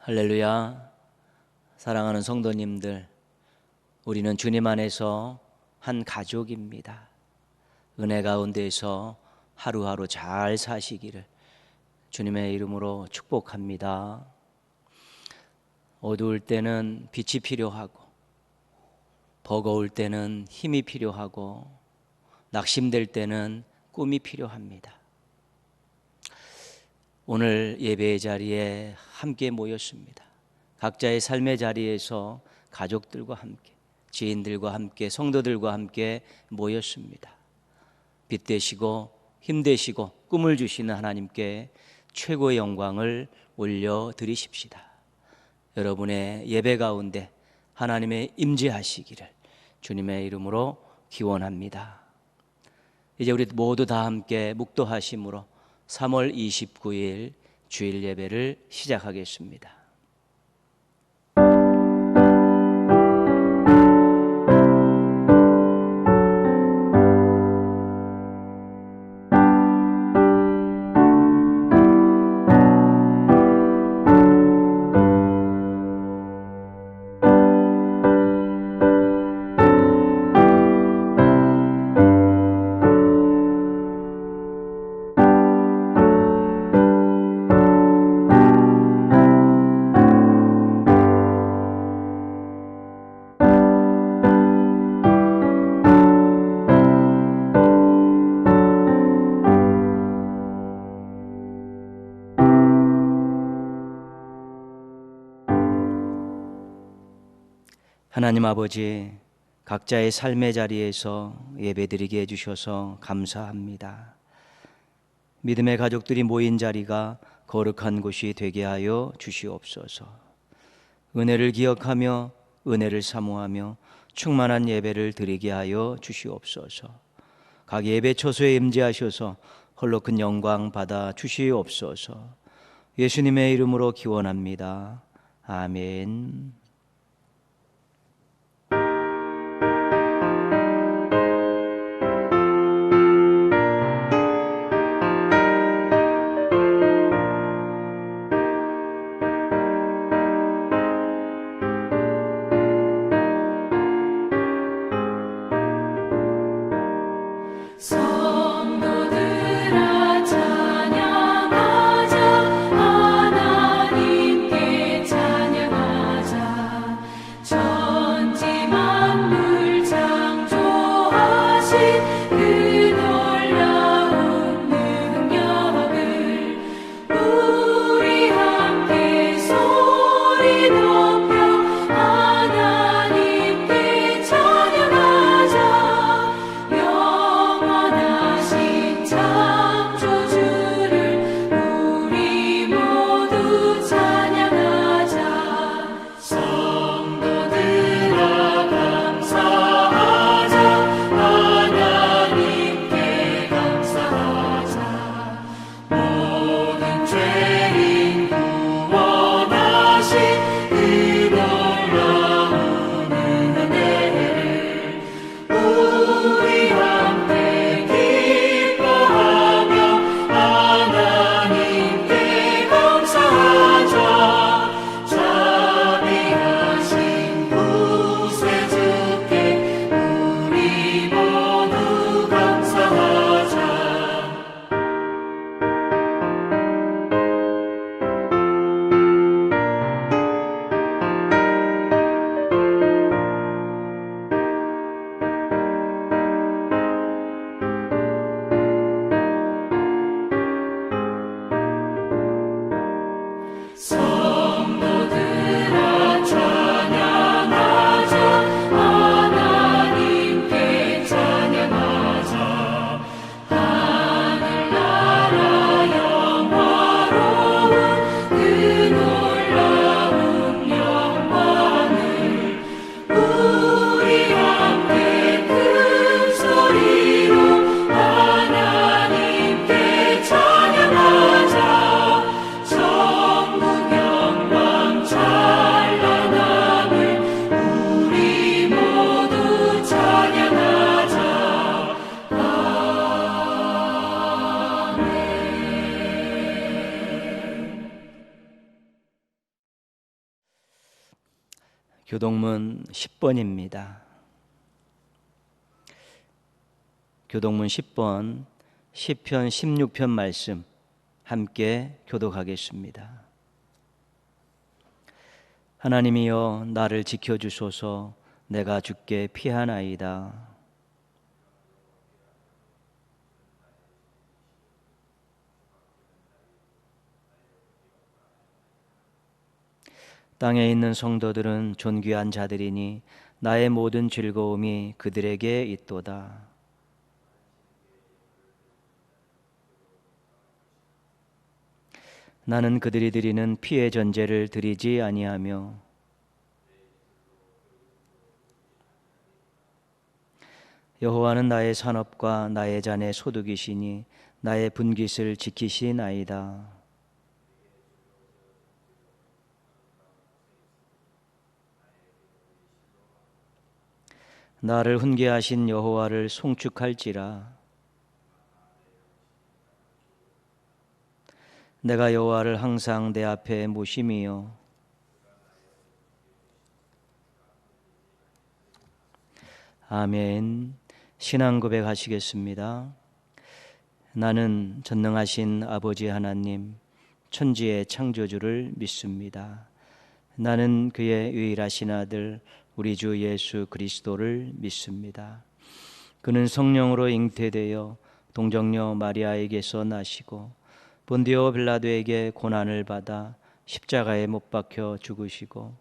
할렐루야. 사랑하는 성도님들, 우리는 주님 안에서 한 가족입니다. 은혜 가운데서 하루하루 잘 사시기를 주님의 이름으로 축복합니다. 어두울 때는 빛이 필요하고, 버거울 때는 힘이 필요하고, 낙심될 때는 꿈이 필요합니다. 오늘 예배의 자리에 함께 모였습니다. 각자의 삶의 자리에서 가족들과 함께, 지인들과 함께, 성도들과 함께 모였습니다. 빛 되시고 힘 되시고 꿈을 주시는 하나님께 최고의 영광을 올려드리십시다. 여러분의 예배 가운데 하나님의 임재하시기를 주님의 이름으로 기원합니다. 이제 우리 모두 다 함께 묵도하심으로 3월 29일 주일 예배를 시작하겠습니다. 하나님 아버지, 각자의 삶의 자리에서 예배드리게 해주셔서 감사합니다. 믿음의 가족들이 모인 자리가 거룩한 곳이 되게 하여 주시옵소서. 은혜를 기억하며 은혜를 사모하며 충만한 예배를 드리게 하여 주시옵소서. 각 예배 처소에 임재하셔서 홀로 큰 영광 받아 주시옵소서. 예수님의 이름으로 기원합니다. 아멘. 찬양하자, 전국에 교동문 10번입니다. 교동문 10번 시편 16편 말씀 함께 교독하겠습니다. 하나님이여 나를 지켜주소서. 내가 주께 피하나이다. 땅에 있는 성도들은 존귀한 자들이니 나의 모든 즐거움이 그들에게 있도다. 나는 그들이 드리는 피의 전제를 드리지 아니하며 여호와는 나의 산업과 나의 잔의 소득이시니 나의 분깃을 지키시나이다. 나를 훈계하신 여호와를 송축할지라. 내가 여호와를 항상 내 앞에 모심이요 아멘. 신앙 고백하시겠습니다. 나는 전능하신 아버지 하나님, 천지의 창조주를 믿습니다. 나는 그의 유일하신 아들 우리 주 예수 그리스도를 믿습니다. 그는 성령으로 잉태되어 동정녀 마리아에게서 나시고 본디오 빌라도에게 고난을 받아 십자가에 못 박혀 죽으시고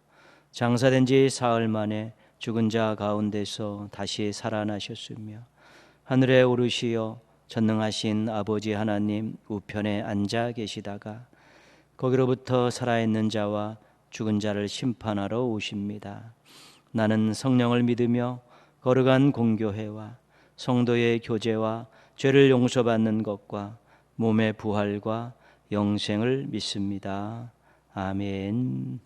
장사된 지 사흘 만에 죽은 자 가운데서 다시 살아나셨으며 하늘에 오르시어 전능하신 아버지 하나님 우편에 앉아 계시다가 거기로부터 살아있는 자와 죽은 자를 심판하러 오십니다. 나는 성령을 믿으며 거룩한 공교회와 성도의 교제와 죄를 용서받는 것과 몸의 부활과 영생을 믿습니다. 아멘.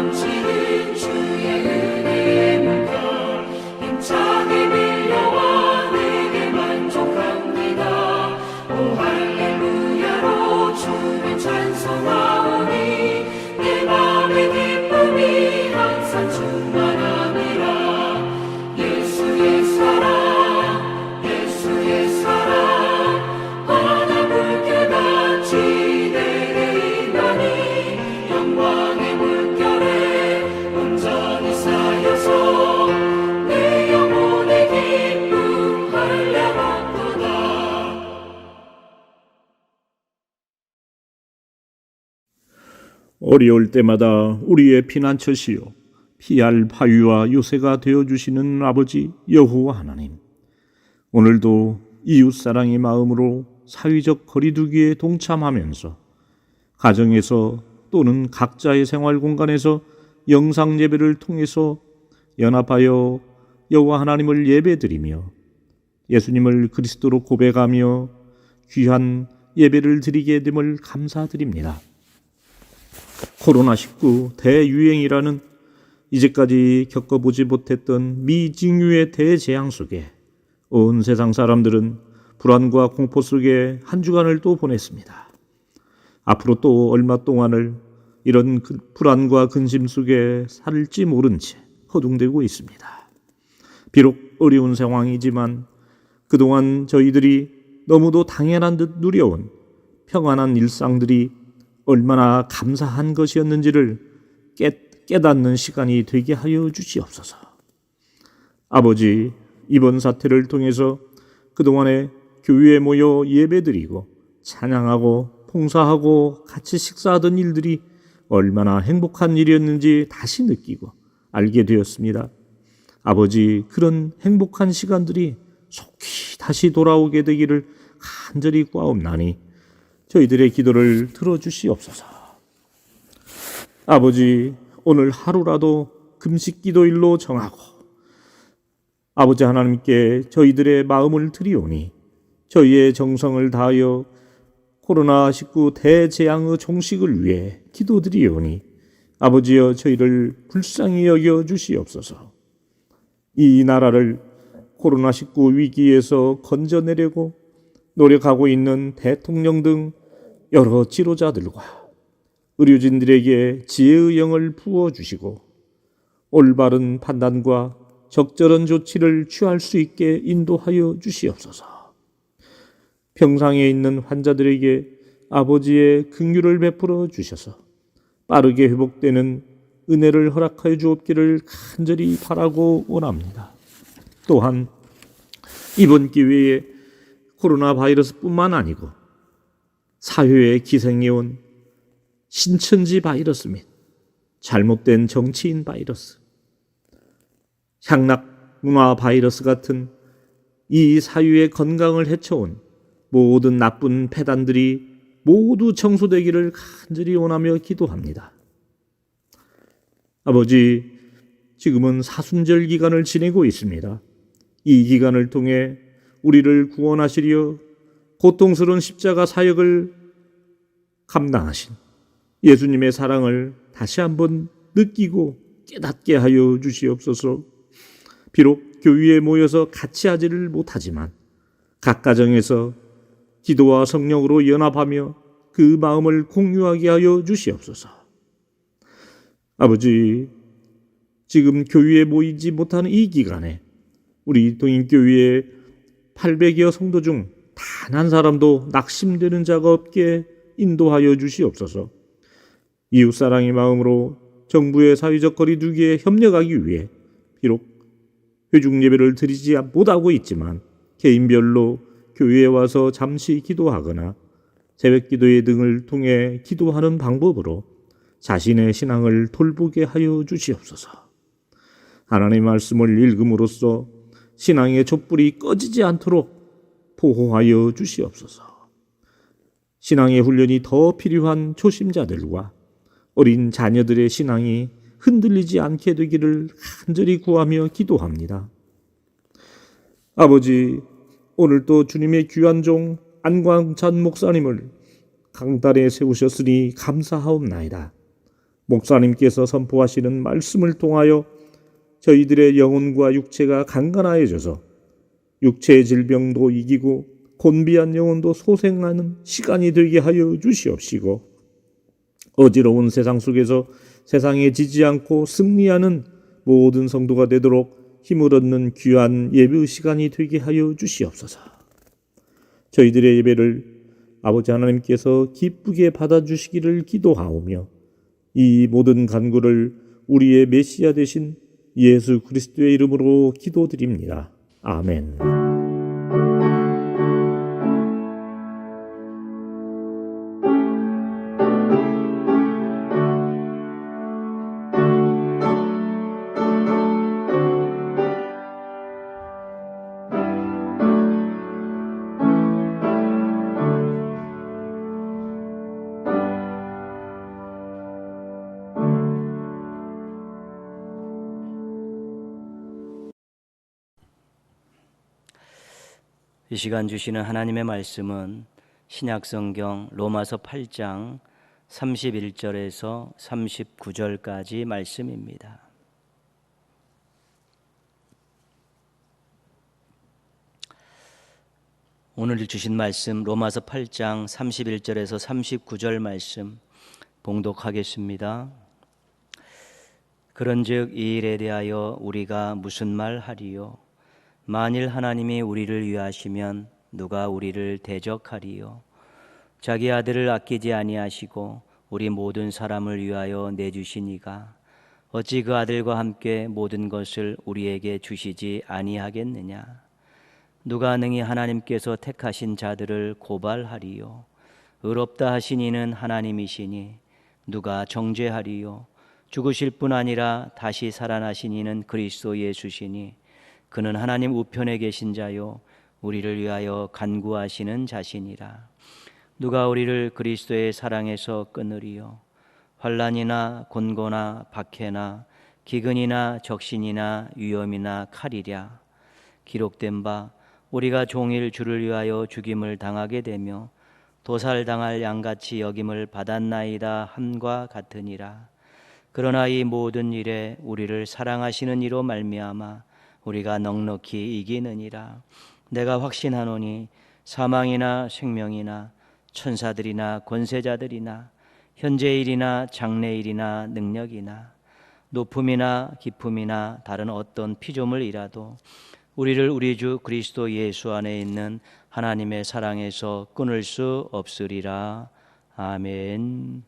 넘치는 주의 은혜의 물결 힘차게 밀려 어려울 때마다 우리의 피난처시요 피할 바위와 요새가 되어주시는 아버지 여호와 하나님, 오늘도 이웃사랑의 마음으로 사회적 거리두기에 동참하면서 가정에서 또는 각자의 생활 공간에서 영상 예배를 통해서 연합하여 여호와 하나님을 예배드리며 예수님을 그리스도로 고백하며 귀한 예배를 드리게 됨을 감사드립니다. 코로나19 대유행이라는 이제까지 겪어보지 못했던 미징유의 대재앙 속에 온 세상 사람들은 불안과 공포 속에 한 주간을 또 보냈습니다. 앞으로 또 얼마 동안을 이런 불안과 근심 속에 살지 모른 채 허둥대고 있습니다. 비록 어려운 상황이지만 그동안 저희들이 너무도 당연한 듯 누려온 평안한 일상들이 얼마나 감사한 것이었는지를 깨닫는 시간이 되게 하여 주시옵소서. 아버지, 이번 사태를 통해서 그동안에 교회에 모여 예배드리고 찬양하고 봉사하고 같이 식사하던 일들이 얼마나 행복한 일이었는지 다시 느끼고 알게 되었습니다. 아버지, 그런 행복한 시간들이 속히 다시 돌아오게 되기를 간절히 구하옵나니 저희들의 기도를 들어주시옵소서. 아버지, 오늘 하루라도 금식 기도일로 정하고 아버지 하나님께 저희들의 마음을 드리오니 저희의 정성을 다하여 코로나19 대재앙의 종식을 위해 기도드리오니 아버지여 저희를 불쌍히 여겨 주시옵소서. 이 나라를 코로나19 위기에서 건져내려고 노력하고 있는 대통령 등 여러 지도자들과 의료진들에게 지혜의 영을 부어주시고 올바른 판단과 적절한 조치를 취할 수 있게 인도하여 주시옵소서. 병상에 있는 환자들에게 아버지의 긍휼을 베풀어 주셔서 빠르게 회복되는 은혜를 허락하여 주옵기를 간절히 바라고 원합니다. 또한 이번 기회에 코로나 바이러스뿐만 아니고 사회에 기생해온 신천지 바이러스 및 잘못된 정치인 바이러스, 향락 문화 바이러스 같은 이 사회의 건강을 해쳐온 모든 나쁜 폐단들이 모두 청소되기를 간절히 원하며 기도합니다. 아버지, 지금은 사순절 기간을 지내고 있습니다. 이 기간을 통해 우리를 구원하시려 고통스러운 십자가 사역을 감당하신 예수님의 사랑을 다시 한번 느끼고 깨닫게 하여 주시옵소서. 비록 교회에 모여서 같이 하지를 못하지만 각 가정에서 기도와 성령으로 연합하며 그 마음을 공유하게 하여 주시옵소서. 아버지, 지금 교회에 모이지 못하는 이 기간에 우리 동인교회의 800여 성도 중 단 한 사람도 낙심되는 자가 없게 인도하여 주시옵소서. 이웃사랑의 마음으로 정부의 사회적 거리두기에 협력하기 위해 비록 회중 예배를 드리지 못하고 있지만 개인별로 교회에 와서 잠시 기도하거나 새벽 기도회 등을 통해 기도하는 방법으로 자신의 신앙을 돌보게 하여 주시옵소서. 하나님의 말씀을 읽음으로써 신앙의 촛불이 꺼지지 않도록 보호하여 주시옵소서. 신앙의 훈련이 더 필요한 초심자들과 어린 자녀들의 신앙이 흔들리지 않게 되기를 간절히 구하며 기도합니다. 아버지, 오늘도 주님의 귀한 종 안광찬 목사님을 강단에 세우셨으니 감사하옵나이다. 목사님께서 선포하시는 말씀을 통하여 저희들의 영혼과 육체가 강건하여져서 육체의 질병도 이기고 곤비한 영혼도 소생하는 시간이 되게 하여 주시옵시고 어지러운 세상 속에서 세상에 지지 않고 승리하는 모든 성도가 되도록 힘을 얻는 귀한 예배의 시간이 되게 하여 주시옵소서. 저희들의 예배를 아버지 하나님께서 기쁘게 받아주시기를 기도하오며 이 모든 간구를 우리의 메시아 되신 예수 그리스도의 이름으로 기도드립니다. 아멘. 이 시간 주시는 하나님의 말씀은 신약성경 로마서 8장 31절에서 39절까지 말씀입니다. 오늘 주신 말씀 로마서 8장 31절에서 39절 말씀 봉독하겠습니다. 그런즉 이 일에 대하여 우리가 무슨 말 하리요? 만일 하나님이 우리를 위하시면 누가 우리를 대적하리요? 자기 아들을 아끼지 아니하시고 우리 모든 사람을 위하여 내주시니가 어찌 그 아들과 함께 모든 것을 우리에게 주시지 아니하겠느냐? 누가 능히 하나님께서 택하신 자들을 고발하리요? 의롭다 하신 이는 하나님이시니 누가 정죄하리요? 죽으실 뿐 아니라 다시 살아나신 이는 그리스도 예수시니 그는 하나님 우편에 계신 자요 우리를 위하여 간구하시는 자시니라. 누가 우리를 그리스도의 사랑에서 끊으리요? 환난이나 곤고나 박해나 기근이나 적신이나 위험이나 칼이랴. 기록된 바 우리가 종일 주를 위하여 죽임을 당하게 되며 도살당할 양같이 여김을 받았나이다 함과 같으니라. 그러나 이 모든 일에 우리를 사랑하시는 이로 말미암아 우리가 넉넉히 이기느니라. 내가 확신하노니 사망이나 생명이나 천사들이나 권세자들이나 현재일이나 장래일이나 능력이나 높음이나 깊음이나 다른 어떤 피조물이라도 우리를 우리 주 그리스도 예수 안에 있는 하나님의 사랑에서 끊을 수 없으리라. 아멘.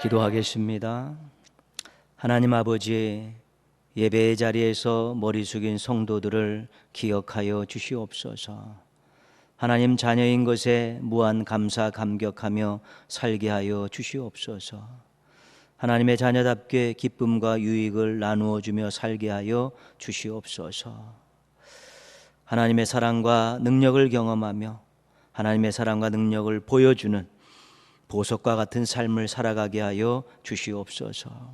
기도하겠습니다. 하나님 아버지, 예배의 자리에서 머리 숙인 성도들을 기억하여 주시옵소서. 하나님 자녀인 것에 무한 감사 감격하며 살게 하여 주시옵소서. 하나님의 자녀답게 기쁨과 유익을 나누어 주며 살게 하여 주시옵소서. 하나님의 사랑과 능력을 경험하며 하나님의 사랑과 능력을 보여주는 보석과 같은 삶을 살아가게 하여 주시옵소서.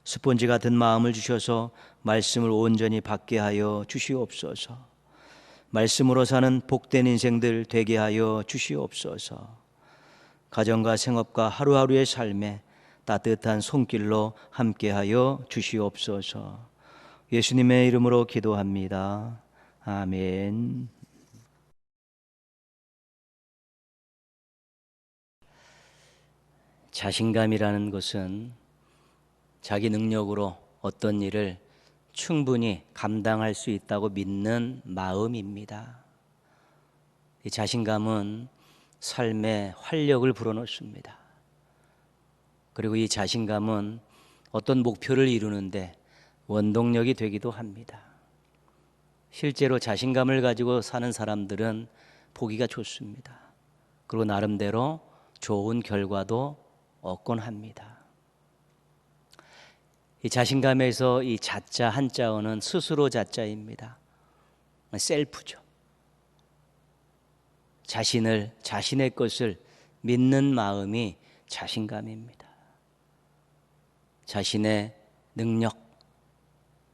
스폰지 같은 마음을 주셔서 말씀을 온전히 받게 하여 주시옵소서. 말씀으로 사는 복된 인생들 되게 하여 주시옵소서. 가정과 생업과 하루하루의 삶에 따뜻한 손길로 함께하여 주시옵소서. 예수님의 이름으로 기도합니다. 아멘. 자신감이라는 것은 자기 능력으로 어떤 일을 충분히 감당할 수 있다고 믿는 마음입니다. 이 자신감은 삶에 활력을 불어넣습니다. 그리고 이 자신감은 어떤 목표를 이루는데 원동력이 되기도 합니다. 실제로 자신감을 가지고 사는 사람들은 보기가 좋습니다. 그리고 나름대로 좋은 결과도 얻곤 합니다. 이 자신감에서 이 자자 한자어는 스스로 자자입니다. 셀프죠. 자신의 것을 믿는 마음이 자신감입니다. 자신의 능력,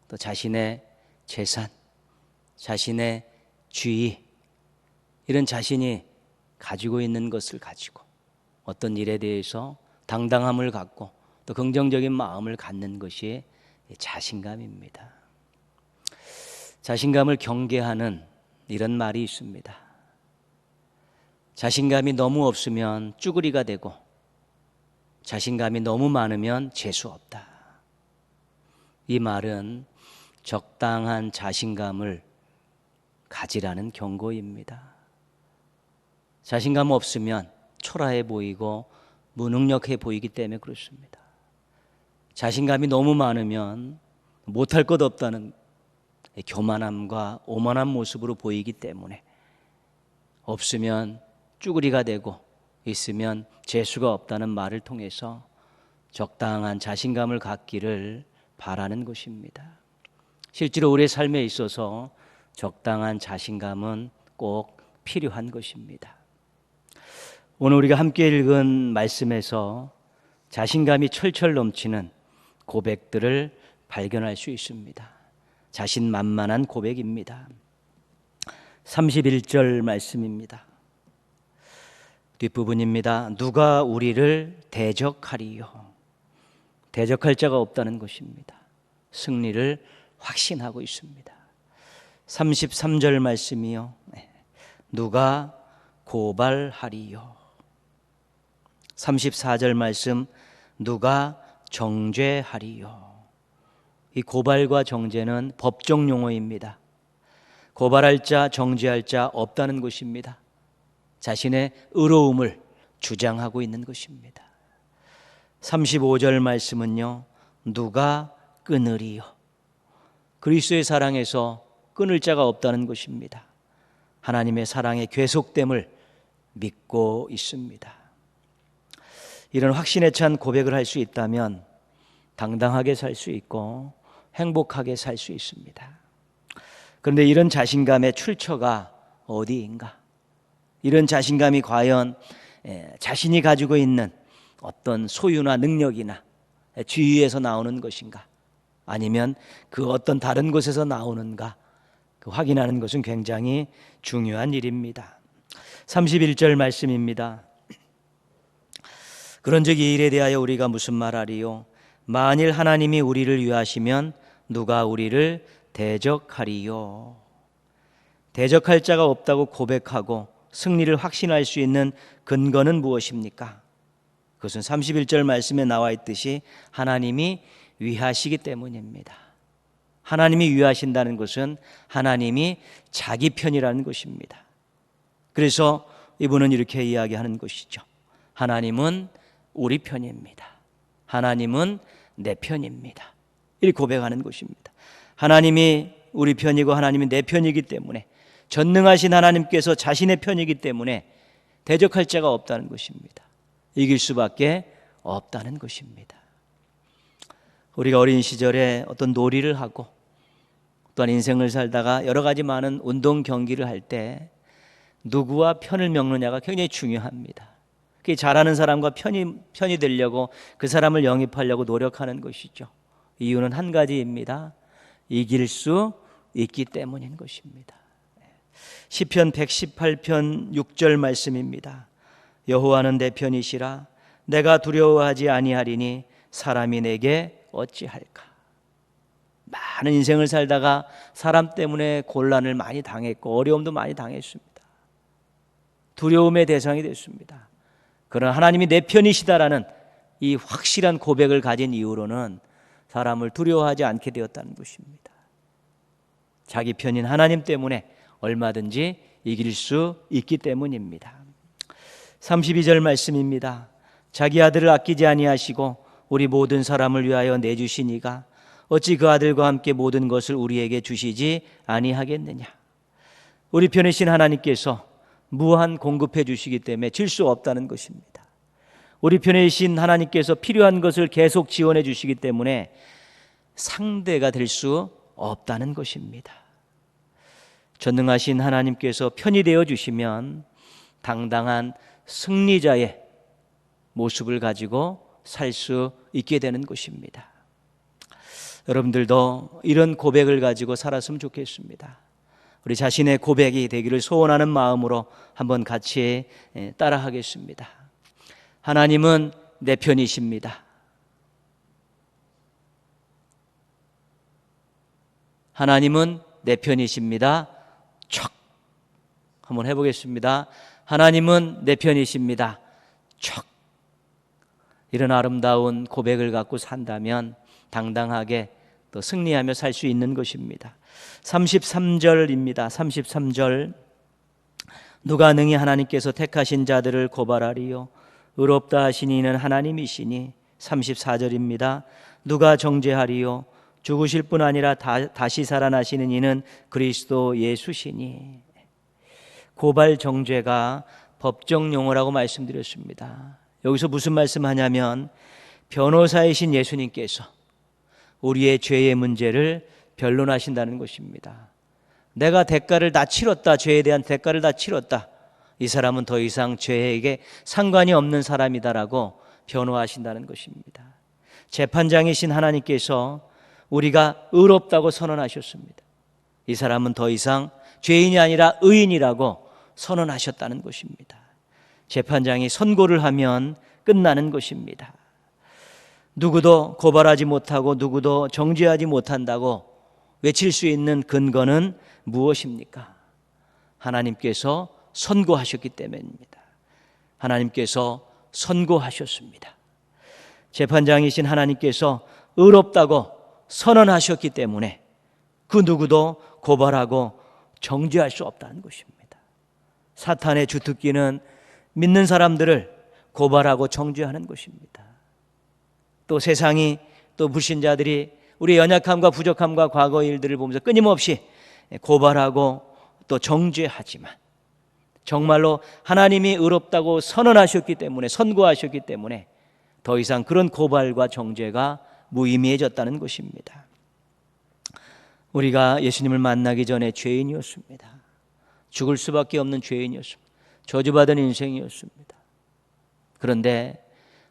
또 자신의 재산, 자신의 지위, 이런 자신이 가지고 있는 것을 가지고 어떤 일에 대해서 당당함을 갖고 또 긍정적인 마음을 갖는 것이 자신감입니다. 자신감을 경계하는 이런 말이 있습니다. 자신감이 너무 없으면 쭈그리가 되고 자신감이 너무 많으면 재수 없다. 이 말은 적당한 자신감을 가지라는 경고입니다. 자신감 없으면 초라해 보이고 무능력해 보이기 때문에 그렇습니다. 자신감이 너무 많으면 못할 것 없다는 교만함과 오만한 모습으로 보이기 때문에 없으면 쭈그리가 되고 있으면 재수가 없다는 말을 통해서 적당한 자신감을 갖기를 바라는 것입니다. 실제로 우리의 삶에 있어서 적당한 자신감은 꼭 필요한 것입니다. 오늘 우리가 함께 읽은 말씀에서 자신감이 철철 넘치는 고백들을 발견할 수 있습니다. 자신만만한 고백입니다. 31절 말씀입니다. 뒷부분입니다. 누가 우리를 대적하리요? 대적할 자가 없다는 것입니다. 승리를 확신하고 있습니다. 33절 말씀이요. 누가 고발하리요? 34절 말씀, 누가 정죄하리요? 이 고발과 정죄는 법정 용어입니다. 고발할 자, 정죄할 자 없다는 것입니다. 자신의 의로움을 주장하고 있는 것입니다. 35절 말씀은요, 누가 끊으리요? 그리스도의 사랑에서 끊을 자가 없다는 것입니다. 하나님의 사랑의 계속됨을 믿고 있습니다. 이런 확신에 찬 고백을 할 수 있다면 당당하게 살 수 있고 행복하게 살 수 있습니다. 그런데 이런 자신감의 출처가 어디인가? 이런 자신감이 과연 자신이 가지고 있는 어떤 소유나 능력이나 지위에서 나오는 것인가? 아니면 그 어떤 다른 곳에서 나오는가? 그 확인하는 것은 굉장히 중요한 일입니다. 31절 말씀입니다. 그런즉 이 일에 대하여 우리가 무슨 말하리요? 만일 하나님이 우리를 위하시면 누가 우리를 대적하리요? 대적할 자가 없다고 고백하고 승리를 확신할 수 있는 근거는 무엇입니까? 그것은 31절 말씀에 나와 있듯이 하나님이 위하시기 때문입니다. 하나님이 위하신다는 것은 하나님이 자기 편이라는 것입니다. 그래서 이분은 이렇게 이야기하는 것이죠. 하나님은 우리 편입니다. 하나님은 내 편입니다. 이렇게 고백하는 것입니다. 하나님이 우리 편이고 하나님이 내 편이기 때문에, 전능하신 하나님께서 자신의 편이기 때문에 대적할 자가 없다는 것입니다. 이길 수밖에 없다는 것입니다. 우리가 어린 시절에 어떤 놀이를 하고 또한 인생을 살다가 여러 가지 많은 운동 경기를 할 때 누구와 편을 먹느냐가 굉장히 중요합니다. 그게 잘하는 사람과 편이 되려고 그 사람을 영입하려고 노력하는 것이죠. 이유는 한 가지입니다. 이길 수 있기 때문인 것입니다. 시편 118편 6절 말씀입니다. 여호와는 내 편이시라. 내가 두려워하지 아니하리니 사람이 내게 어찌할까. 많은 인생을 살다가 사람 때문에 곤란을 많이 당했고 어려움도 많이 당했습니다. 두려움의 대상이 됐습니다. 그러나 하나님이 내 편이시다라는 이 확실한 고백을 가진 이후로는 사람을 두려워하지 않게 되었다는 것입니다. 자기 편인 하나님 때문에 얼마든지 이길 수 있기 때문입니다. 32절 말씀입니다. 자기 아들을 아끼지 아니하시고 우리 모든 사람을 위하여 내주시니가 어찌 그 아들과 함께 모든 것을 우리에게 주시지 아니하겠느냐. 우리 편이신 하나님께서 무한 공급해 주시기 때문에 질 수 없다는 것입니다. 우리 편이신 하나님께서 필요한 것을 계속 지원해 주시기 때문에 상대가 될 수 없다는 것입니다. 전능하신 하나님께서 편이 되어 주시면 당당한 승리자의 모습을 가지고 살 수 있게 되는 것입니다. 여러분들도 이런 고백을 가지고 살았으면 좋겠습니다. 우리 자신의 고백이 되기를 소원하는 마음으로 한번 같이 따라하겠습니다. 하나님은 내 편이십니다. 하나님은 내 편이십니다. 척 한번 해보겠습니다. 하나님은 내 편이십니다. 척. 이런 아름다운 고백을 갖고 산다면 당당하게 또 승리하며 살 수 있는 것입니다. 33절입니다. 33절. 누가 능히 하나님께서 택하신 자들을 고발하리요 의롭다 하시니 이는 하나님이시니. 34절입니다. 누가 정죄하리요 죽으실 뿐 아니라 다시 살아나시는 이는 그리스도 예수시니. 고발 정죄가 법정 용어라고 말씀드렸습니다. 여기서 무슨 말씀하냐면 변호사이신 예수님께서 우리의 죄의 문제를 변론하신다는 것입니다. 내가 대가를 다 치렀다. 죄에 대한 대가를 다 치렀다. 이 사람은 더 이상 죄에게 상관이 없는 사람이다라고 변호하신다는 것입니다. 재판장이신 하나님께서 우리가 의롭다고 선언하셨습니다. 이 사람은 더 이상 죄인이 아니라 의인이라고 선언하셨다는 것입니다. 재판장이 선고를 하면 끝나는 것입니다. 누구도 고발하지 못하고 누구도 정죄하지 못한다고 외칠 수 있는 근거는 무엇입니까? 하나님께서 선고하셨기 때문입니다. 하나님께서 선고하셨습니다. 재판장이신 하나님께서 의롭다고 선언하셨기 때문에 그 누구도 고발하고 정죄할 수 없다는 것입니다. 사탄의 주특기는 믿는 사람들을 고발하고 정죄하는 것입니다. 또 세상이 또 불신자들이 우리의 연약함과 부족함과 과거 일들을 보면서 끊임없이 고발하고 또 정죄하지만 정말로 하나님이 의롭다고 선언하셨기 때문에 선고하셨기 때문에 더 이상 그런 고발과 정죄가 무의미해졌다는 것입니다. 우리가 예수님을 만나기 전에 죄인이었습니다. 죽을 수밖에 없는 죄인이었습니다. 저주받은 인생이었습니다. 그런데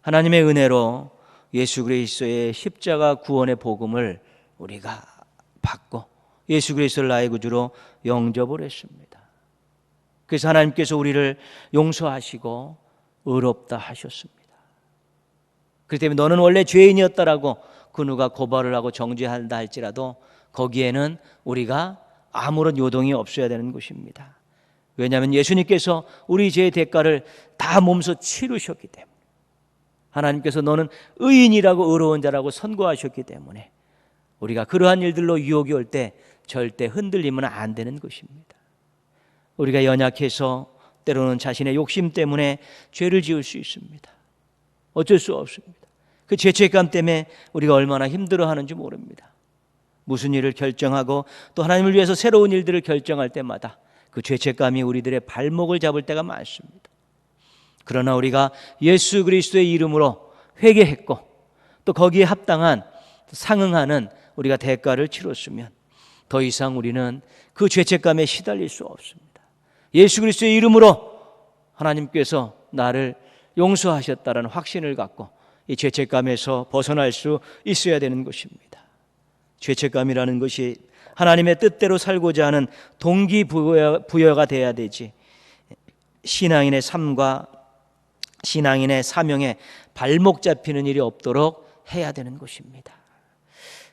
하나님의 은혜로 예수 그리스도의 십자가 구원의 복음을 우리가 받고 예수 그리스도를 나의 구주로 영접을 했습니다. 그래서 하나님께서 우리를 용서하시고 의롭다 하셨습니다. 그렇기 때문에 너는 원래 죄인이었다라고 그 누가 고발을 하고 정죄한다 할지라도 거기에는 우리가 아무런 요동이 없어야 되는 것입니다. 왜냐하면 예수님께서 우리 죄의 대가를 다 몸소 치르셨기 때문에, 하나님께서 너는 의인이라고 의로운 자라고 선고하셨기 때문에 우리가 그러한 일들로 유혹이 올 때 절대 흔들리면 안 되는 것입니다. 우리가 연약해서 때로는 자신의 욕심 때문에 죄를 지을 수 있습니다. 어쩔 수 없습니다. 그 죄책감 때문에 우리가 얼마나 힘들어하는지 모릅니다. 무슨 일을 결정하고 또 하나님을 위해서 새로운 일들을 결정할 때마다 그 죄책감이 우리들의 발목을 잡을 때가 많습니다. 그러나 우리가 예수 그리스도의 이름으로 회개했고 또 거기에 합당한 상응하는 우리가 대가를 치렀으면 더 이상 우리는 그 죄책감에 시달릴 수 없습니다. 예수 그리스도의 이름으로 하나님께서 나를 용서하셨다는 확신을 갖고 이 죄책감에서 벗어날 수 있어야 되는 것입니다. 죄책감이라는 것이 하나님의 뜻대로 살고자 하는 동기부여가 돼야 되지, 신앙인의 삶과 신앙인의 사명에 발목 잡히는 일이 없도록 해야 되는 것입니다.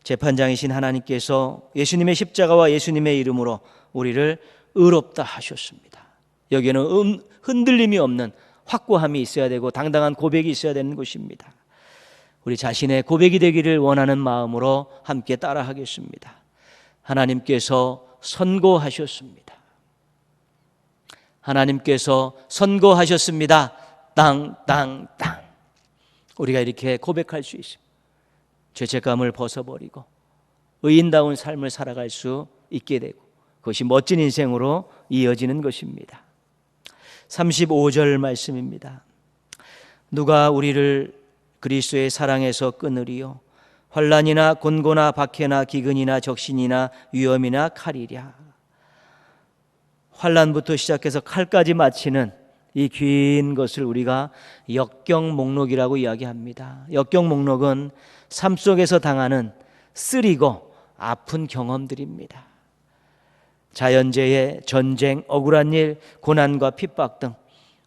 재판장이신 하나님께서 예수님의 십자가와 예수님의 이름으로 우리를 의롭다 하셨습니다. 여기에는 흔들림이 없는 확고함이 있어야 되고 당당한 고백이 있어야 되는 것입니다. 우리 자신의 고백이 되기를 원하는 마음으로 함께 따라하겠습니다. 하나님께서 선고하셨습니다. 하나님께서 선고하셨습니다. 땅. 우리가 이렇게 고백할 수 있습니다. 죄책감을 벗어버리고 의인다운 삶을 살아갈 수 있게 되고 그것이 멋진 인생으로 이어지는 것입니다. 35절 말씀입니다. 누가 우리를 그리스도의 사랑에서 끊으리요? 환난이나 곤고나 박해나 기근이나 적신이나 위험이나 칼이랴. 환난부터 시작해서 칼까지 마치는 이 긴 것을 우리가 역경 목록이라고 이야기합니다. 역경 목록은 삶 속에서 당하는 쓰리고 아픈 경험들입니다. 자연재해, 전쟁, 억울한 일, 고난과 핍박 등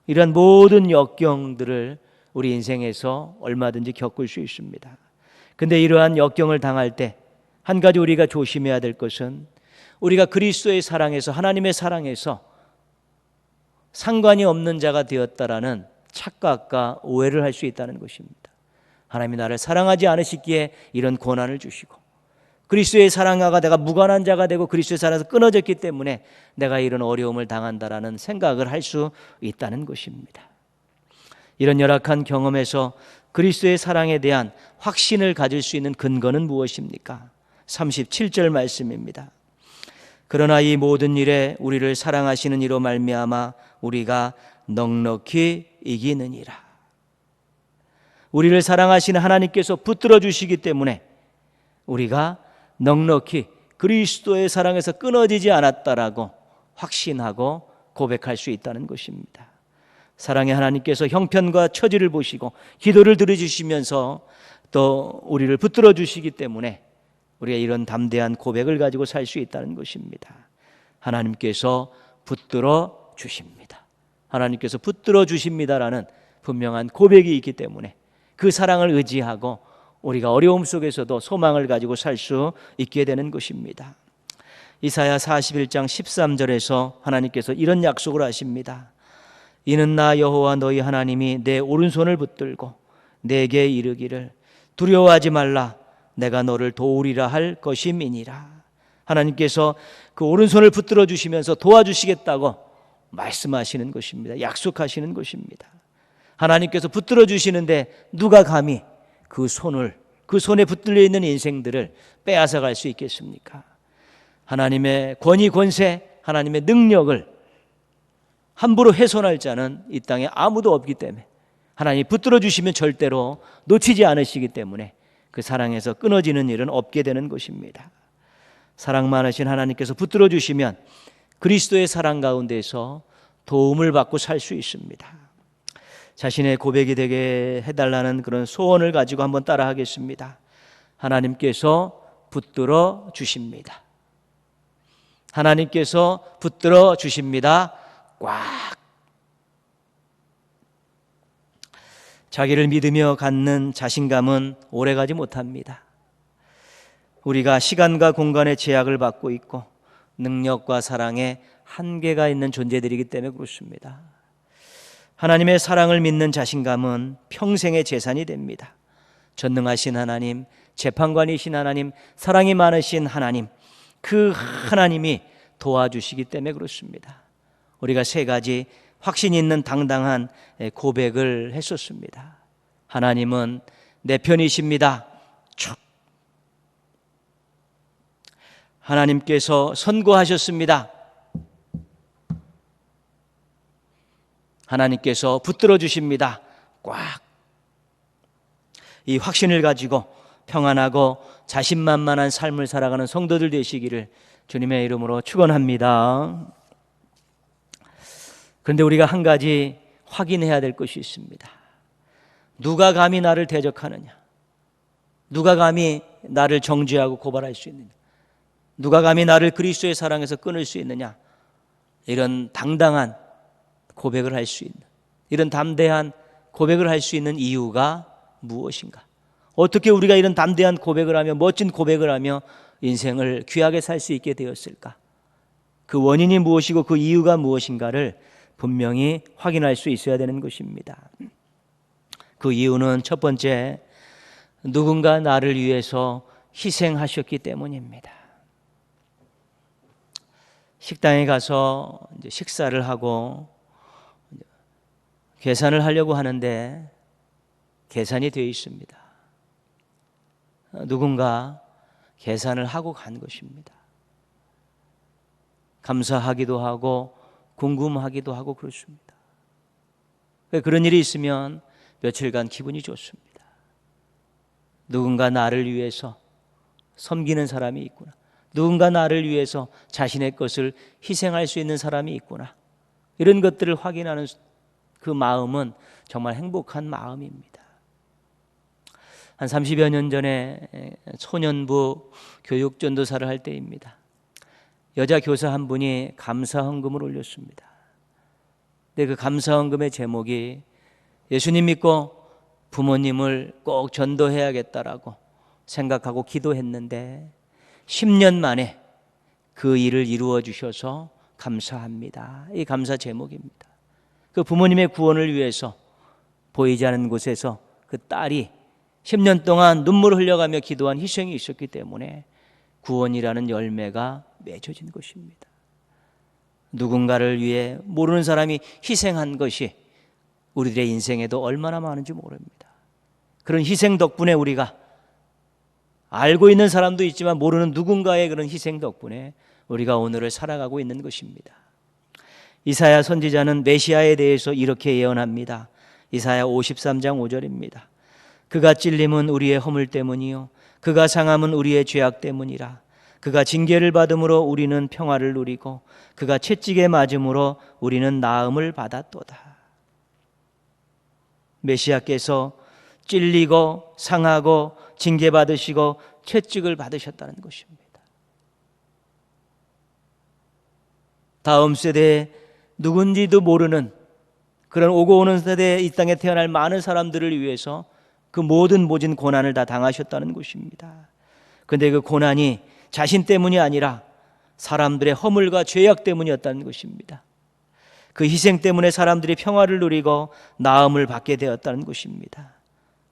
이런 모든 역경들을 우리 인생에서 얼마든지 겪을 수 있습니다. 근데 이러한 역경을 당할 때 한 가지 우리가 조심해야 될 것은 우리가 그리스도의 사랑에서, 하나님의 사랑에서 상관이 없는 자가 되었다라는 착각과 오해를 할 수 있다는 것입니다. 하나님이 나를 사랑하지 않으시기에 이런 고난을 주시고, 그리스도의 사랑과 내가 무관한 자가 되고 그리스도의 사랑에서 끊어졌기 때문에 내가 이런 어려움을 당한다라는 생각을 할 수 있다는 것입니다. 이런 열악한 경험에서 그리스도의 사랑에 대한 확신을 가질 수 있는 근거는 무엇입니까? 37절 말씀입니다. 그러나 이 모든 일에 우리를 사랑하시는 이로 말미암아 우리가 넉넉히 이기느니라. 우리를 사랑하시는 하나님께서 붙들어 주시기 때문에 우리가 넉넉히 그리스도의 사랑에서 끊어지지 않았다라고 확신하고 고백할 수 있다는 것입니다. 사랑의 하나님께서 형편과 처지를 보시고 기도를 들어주시면서 또 우리를 붙들어 주시기 때문에 우리가 이런 담대한 고백을 가지고 살 수 있다는 것입니다. 하나님께서 붙들어 주십니다. 하나님께서 붙들어 주십니다라는 분명한 고백이 있기 때문에 그 사랑을 의지하고 우리가 어려움 속에서도 소망을 가지고 살 수 있게 되는 것입니다. 이사야 41장 13절에서 하나님께서 이런 약속을 하십니다. 이는 나 여호와 너희 하나님이 내 오른손을 붙들고 내게 이르기를 두려워하지 말라 내가 너를 도우리라 할 것임이니라. 하나님께서 그 오른손을 붙들어 주시면서 도와주시겠다고 말씀하시는 것입니다. 약속하시는 것입니다. 하나님께서 붙들어 주시는데 누가 감히 그 손에 붙들려 있는 인생들을 빼앗아 갈 수 있겠습니까? 하나님의 권위 권세, 하나님의 능력을 함부로 훼손할 자는 이 땅에 아무도 없기 때문에 하나님이 붙들어 주시면 절대로 놓치지 않으시기 때문에 그 사랑에서 끊어지는 일은 없게 되는 것입니다. 사랑 많으신 하나님께서 붙들어 주시면 그리스도의 사랑 가운데서 도움을 받고 살 수 있습니다. 자신의 고백이 되게 해달라는 그런 소원을 가지고 한번 따라 하겠습니다. 하나님께서 붙들어 주십니다. 하나님께서 붙들어 주십니다. 꽉. 자기를 믿으며 갖는 자신감은 오래가지 못합니다. 우리가 시간과 공간의 제약을 받고 있고 능력과 사랑에 한계가 있는 존재들이기 때문에 그렇습니다. 하나님의 사랑을 믿는 자신감은 평생의 재산이 됩니다. 전능하신 하나님, 재판관이신 하나님, 사랑이 많으신 하나님, 그 하나님이 도와주시기 때문에 그렇습니다. 우리가 세 가지 확신 있는 당당한 고백을 했었습니다. 하나님은 내 편이십니다. 쭉. 하나님께서 선고하셨습니다. 하나님께서 붙들어 주십니다. 꽉. 이 확신을 가지고 평안하고 자신만만한 삶을 살아가는 성도들 되시기를 주님의 이름으로 축원합니다. 그런데 우리가 한 가지 확인해야 될 것이 있습니다. 누가 감히 나를 대적하느냐? 누가 감히 나를 정죄하고 고발할 수 있느냐? 누가 감히 나를 그리스도의 사랑에서 끊을 수 있느냐? 이런 당당한 고백을 할 수 있는, 이런 담대한 고백을 할 수 있는 이유가 무엇인가? 어떻게 우리가 이런 담대한 고백을 하며 멋진 고백을 하며 인생을 귀하게 살 수 있게 되었을까? 그 원인이 무엇이고 그 이유가 무엇인가를 분명히 확인할 수 있어야 되는 것입니다. 그 이유는 첫 번째, 누군가 나를 위해서 희생하셨기 때문입니다. 식당에 가서 이제 식사를 하고 계산을 하려고 하는데 계산이 되어 있습니다. 누군가 계산을 하고 간 것입니다. 감사하기도 하고 궁금하기도 하고 그렇습니다. 그런 일이 있으면 며칠간 기분이 좋습니다. 누군가 나를 위해서 섬기는 사람이 있구나. 누군가 나를 위해서 자신의 것을 희생할 수 있는 사람이 있구나. 이런 것들을 확인하는 그 마음은 정말 행복한 마음입니다. 한 30여 년 전에 소년부 교육 전도사를 할 때입니다. 여자 교사 한 분이 감사헌금을 올렸습니다. 근데 그 감사헌금의 제목이 예수님 믿고 부모님을 꼭 전도해야겠다라고 생각하고 기도했는데 10년 만에 그 일을 이루어 주셔서 감사합니다. 이 감사 제목입니다. 그 부모님의 구원을 위해서 보이지 않는 곳에서 그 딸이 10년 동안 눈물을 흘려가며 기도한 희생이 있었기 때문에 구원이라는 열매가 맺어진 것입니다. 누군가를 위해 모르는 사람이 희생한 것이 우리들의 인생에도 얼마나 많은지 모릅니다. 그런 희생 덕분에 우리가 알고 있는 사람도 있지만 모르는 누군가의 그런 희생 덕분에 우리가 오늘을 살아가고 있는 것입니다. 이사야 선지자는 메시아에 대해서 이렇게 예언합니다. 이사야 53장 5절입니다. 그가 찔림은 우리의 허물 때문이요 그가 상함은 우리의 죄악 때문이라. 그가 징계를 받음으로 우리는 평화를 누리고 그가 채찍에 맞음으로 우리는 나음을 받았도다. 메시아께서 찔리고 상하고 징계받으시고 채찍을 받으셨다는 것입니다. 다음 세대에 누군지도 모르는 그런 오고 오는 세대에 이 땅에 태어날 많은 사람들을 위해서 그 모든 모진 고난을 다 당하셨다는 것입니다. 그런데 그 고난이 자신 때문이 아니라 사람들의 허물과 죄악 때문이었다는 것입니다. 그 희생 때문에 사람들이 평화를 누리고 나음을 받게 되었다는 것입니다.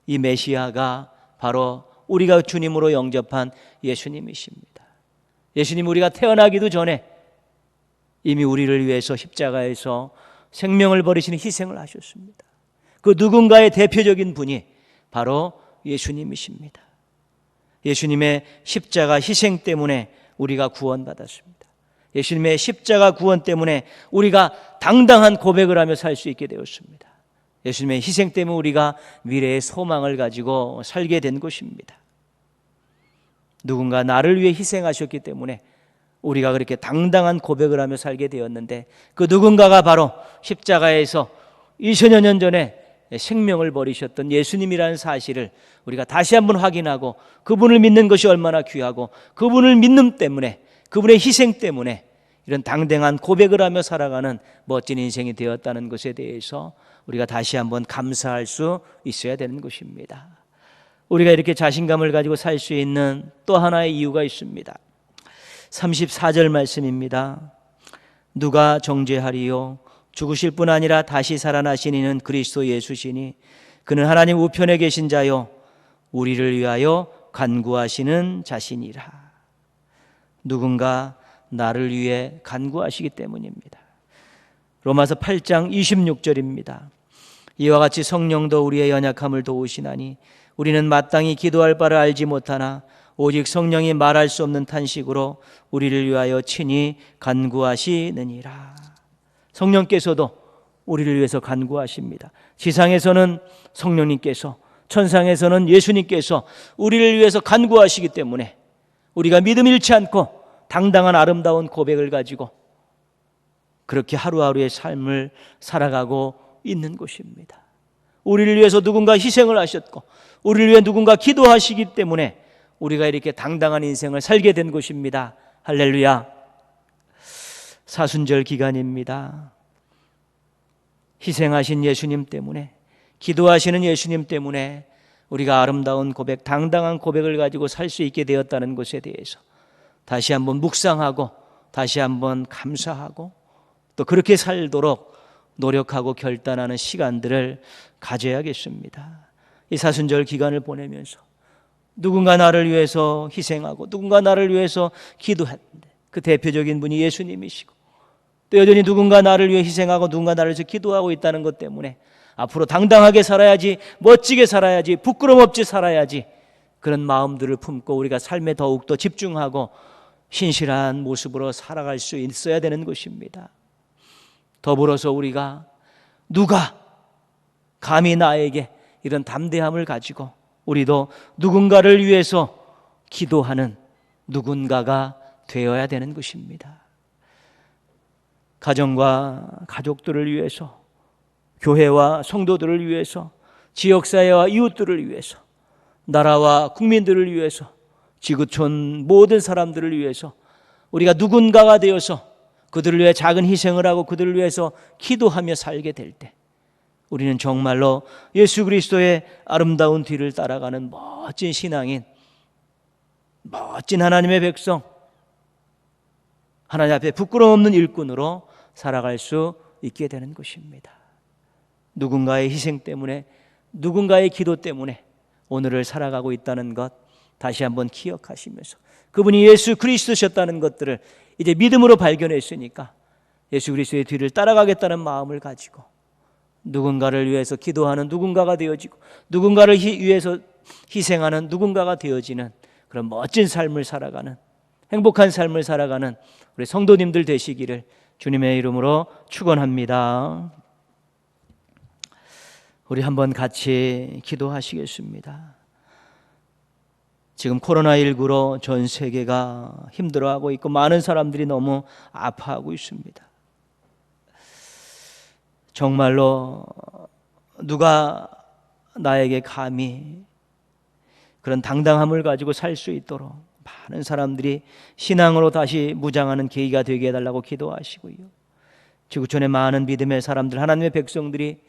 이 메시아가 바로 우리가 주님으로 영접한 예수님이십니다. 예수님 우리가 태어나기도 전에 이미 우리를 위해서 십자가에서 생명을 버리시는 희생을 하셨습니다. 그 누군가의 대표적인 분이 바로 예수님이십니다. 예수님의 십자가 희생 때문에 우리가 구원받았습니다. 예수님의 십자가 구원 때문에 우리가 당당한 고백을 하며 살 수 있게 되었습니다. 예수님의 희생 때문에 우리가 미래의 소망을 가지고 살게 된 것입니다. 누군가 나를 위해 희생하셨기 때문에 우리가 그렇게 당당한 고백을 하며 살게 되었는데 그 누군가가 바로 십자가에서 2000여 년 전에 생명을 버리셨던 예수님이라는 사실을 우리가 다시 한번 확인하고 그분을 믿는 것이 얼마나 귀하고 그분을 믿는 때문에 그분의 희생 때문에 이런 당당한 고백을 하며 살아가는 멋진 인생이 되었다는 것에 대해서 우리가 다시 한번 감사할 수 있어야 되는 것입니다. 우리가 이렇게 자신감을 가지고 살 수 있는 또 하나의 이유가 있습니다. 34절 말씀입니다. 누가 정죄하리요? 죽으실 뿐 아니라 다시 살아나신 이는 그리스도 예수시니 그는 하나님 우편에 계신 자요 우리를 위하여 간구하시는 자신이라. 누군가 나를 위해 간구하시기 때문입니다. 로마서 8장 26절입니다. 이와 같이 성령도 우리의 연약함을 도우시나니 우리는 마땅히 기도할 바를 알지 못하나 오직 성령이 말할 수 없는 탄식으로 우리를 위하여 친히 간구하시느니라. 성령께서도 우리를 위해서 간구하십니다. 지상에서는 성령님께서, 천상에서는 예수님께서 우리를 위해서 간구하시기 때문에 우리가 믿음 잃지 않고 당당한 아름다운 고백을 가지고 그렇게 하루하루의 삶을 살아가고 있는 것입니다. 우리를 위해서 누군가 희생을 하셨고 우리를 위해 누군가 기도하시기 때문에 우리가 이렇게 당당한 인생을 살게 된 것입니다. 할렐루야. 사순절 기간입니다. 희생하신 예수님 때문에, 기도하시는 예수님 때문에 우리가 아름다운 고백, 당당한 고백을 가지고 살 수 있게 되었다는 것에 대해서 다시 한번 묵상하고 다시 한번 감사하고 또 그렇게 살도록 노력하고 결단하는 시간들을 가져야겠습니다. 이 사순절 기간을 보내면서 누군가 나를 위해서 희생하고 누군가 나를 위해서 기도했는데 그 대표적인 분이 예수님이시고 또 여전히 누군가 나를 위해 희생하고 누군가 나를 위해서 기도하고 있다는 것 때문에 앞으로 당당하게 살아야지, 멋지게 살아야지, 부끄럼 없이 살아야지, 그런 마음들을 품고 우리가 삶에 더욱더 집중하고 신실한 모습으로 살아갈 수 있어야 되는 것입니다. 더불어서 우리가 누가 감히 나에게 이런 담대함을 가지고 우리도 누군가를 위해서 기도하는 누군가가 되어야 되는 것입니다. 가정과 가족들을 위해서, 교회와 성도들을 위해서, 지역사회와 이웃들을 위해서, 나라와 국민들을 위해서, 지구촌 모든 사람들을 위해서 우리가 누군가가 되어서 그들을 위해 작은 희생을 하고 그들을 위해서 기도하며 살게 될 때 우리는 정말로 예수 그리스도의 아름다운 뒤를 따라가는 멋진 신앙인, 멋진 하나님의 백성, 하나님 앞에 부끄러움 없는 일꾼으로 살아갈 수 있게 되는 것입니다. 누군가의 희생 때문에, 누군가의 기도 때문에 오늘을 살아가고 있다는 것 다시 한번 기억하시면서 그분이 예수 그리스도셨다는 것들을 이제 믿음으로 발견했으니까 예수 그리스도의 뒤를 따라가겠다는 마음을 가지고 누군가를 위해서 기도하는 누군가가 되어지고 누군가를 위해서 희생하는 누군가가 되어지는 그런 멋진 삶을 살아가는, 행복한 삶을 살아가는 우리 성도님들 되시기를 주님의 이름으로 축원합니다. 우리 한번 같이 기도하시겠습니다. 지금 코로나19로 전 세계가 힘들어하고 있고 많은 사람들이 너무 아파하고 있습니다. 정말로 누가 나에게 감히 그런 당당함을 가지고 살 수 있도록 많은 사람들이 신앙으로 다시 무장하는 계기가 되게 해달라고 기도하시고요. 지구촌의 많은 믿음의 사람들, 하나님의 백성들이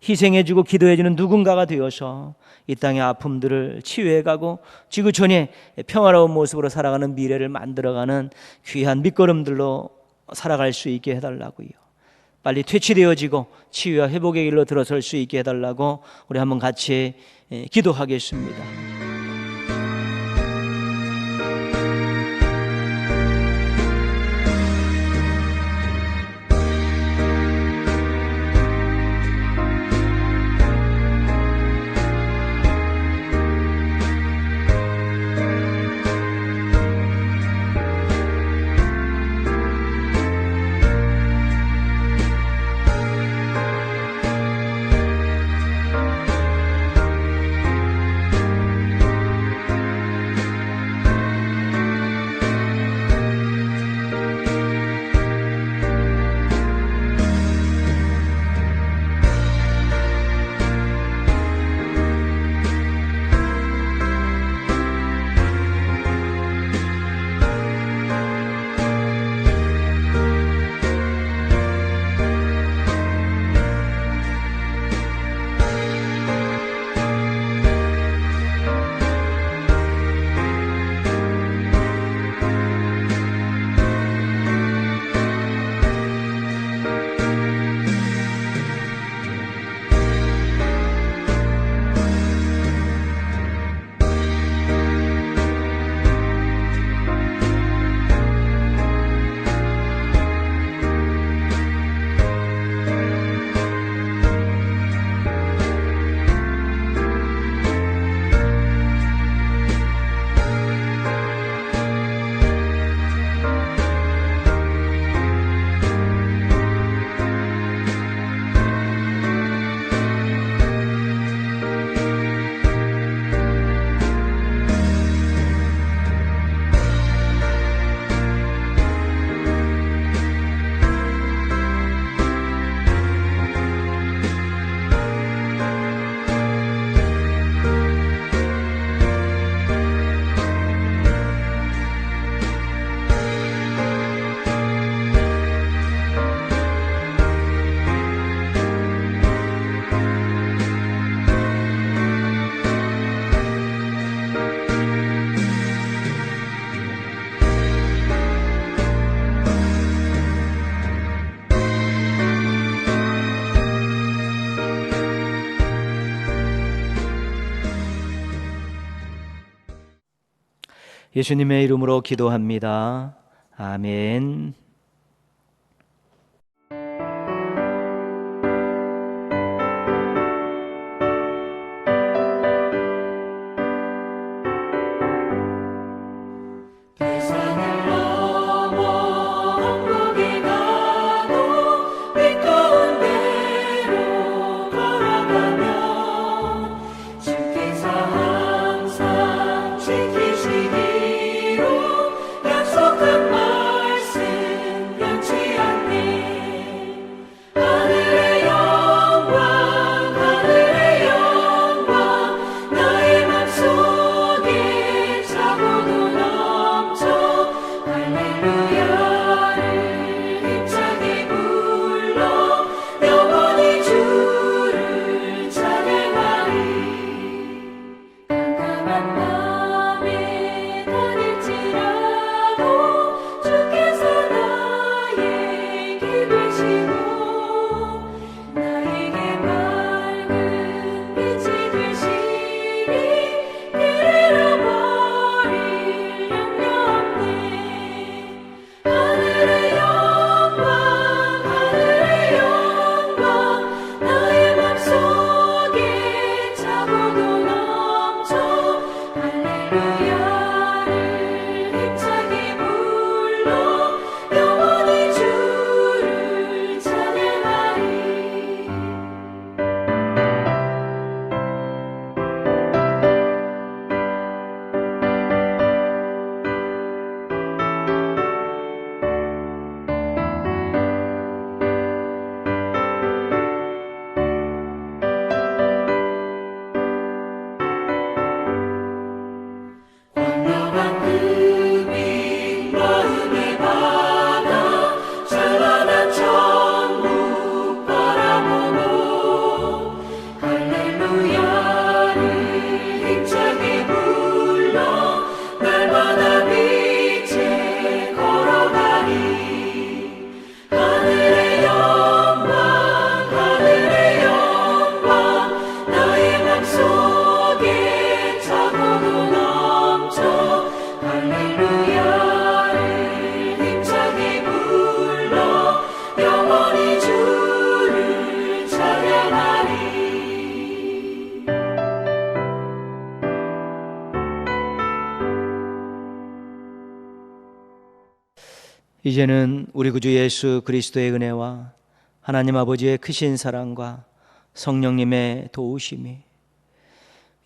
희생해주고 기도해주는 누군가가 되어서 이 땅의 아픔들을 치유해가고 지구촌의 평화로운 모습으로 살아가는 미래를 만들어가는 귀한 밑거름들로 살아갈 수 있게 해달라고요. 빨리 퇴치되어지고 치유와 회복의 길로 들어설 수 있게 해달라고 우리 한번 같이 기도하겠습니다. 예수님의 이름으로 기도합니다. 아멘. 이제는 우리 구주 예수 그리스도의 은혜와 하나님 아버지의 크신 사랑과 성령님의 도우심이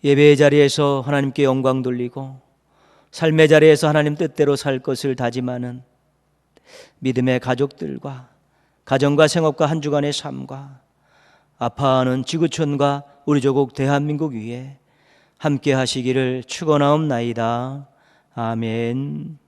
예배의 자리에서 하나님께 영광 돌리고 삶의 자리에서 하나님 뜻대로 살 것을 다짐하는 믿음의 가족들과 가정과 생업과 한 주간의 삶과 아파하는 지구촌과 우리 조국 대한민국 위에 함께 하시기를 축원하옵나이다. 아멘.